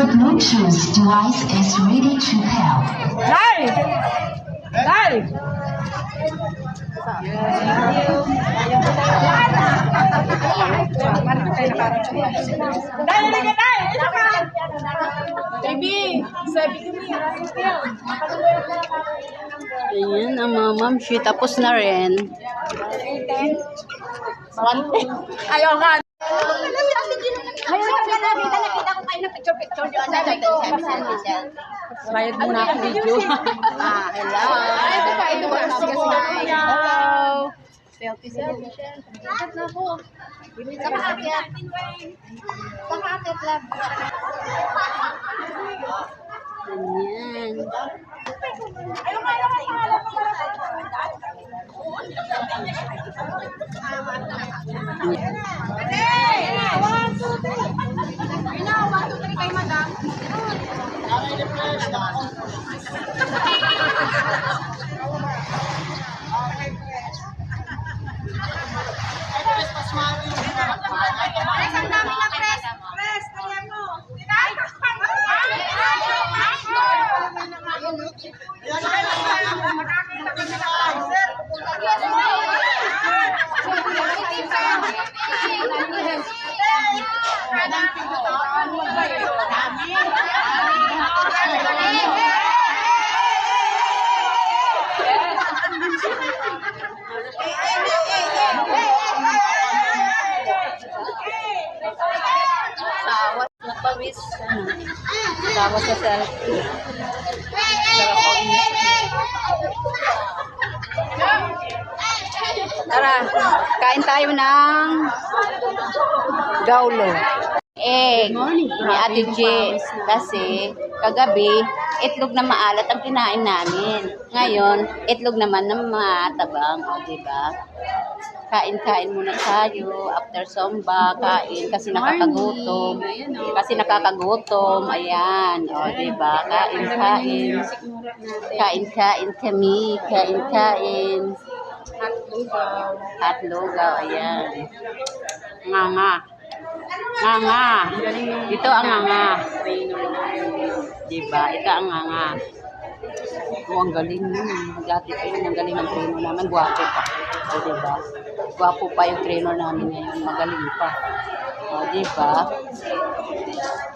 The Bluetooth device is ready to pair. Live! Live! Ayan ang mga mamshi. Tapos na rin. Ayaw nga. Nakita ko kayo ng picture-picture doon na Michelle. Bayad muna ako video. Hello. Ito pa, ito ba? Hello. Selfie. Lahat na po. Sa maakyat. Sa maakyat lang. Ayan. Napawis. Tawa sa selfie. Sarap ako Tara, kain tayo ng gaulo. Egg ni Ate J. Kasi kagabi, itlog na maalat ang kinain namin. Ngayon, itlog naman ng matabang. O, diba? Kain-kain muna tayo. After somba, kain. Kasi nakakagutom. Ayan. O, diba? Kain-kain. Kain-kain kami. Kain-kain. At lugaw. Ayan. Nga. Ito ang nga. Diba? Ito ang nga. Ang galing nun. Dati pa yun. Ang galing ng trainer namin. Gwapo pa. O, diba? Gwapo pa yung trainer namin ngayon. Magaling pa. O, diba?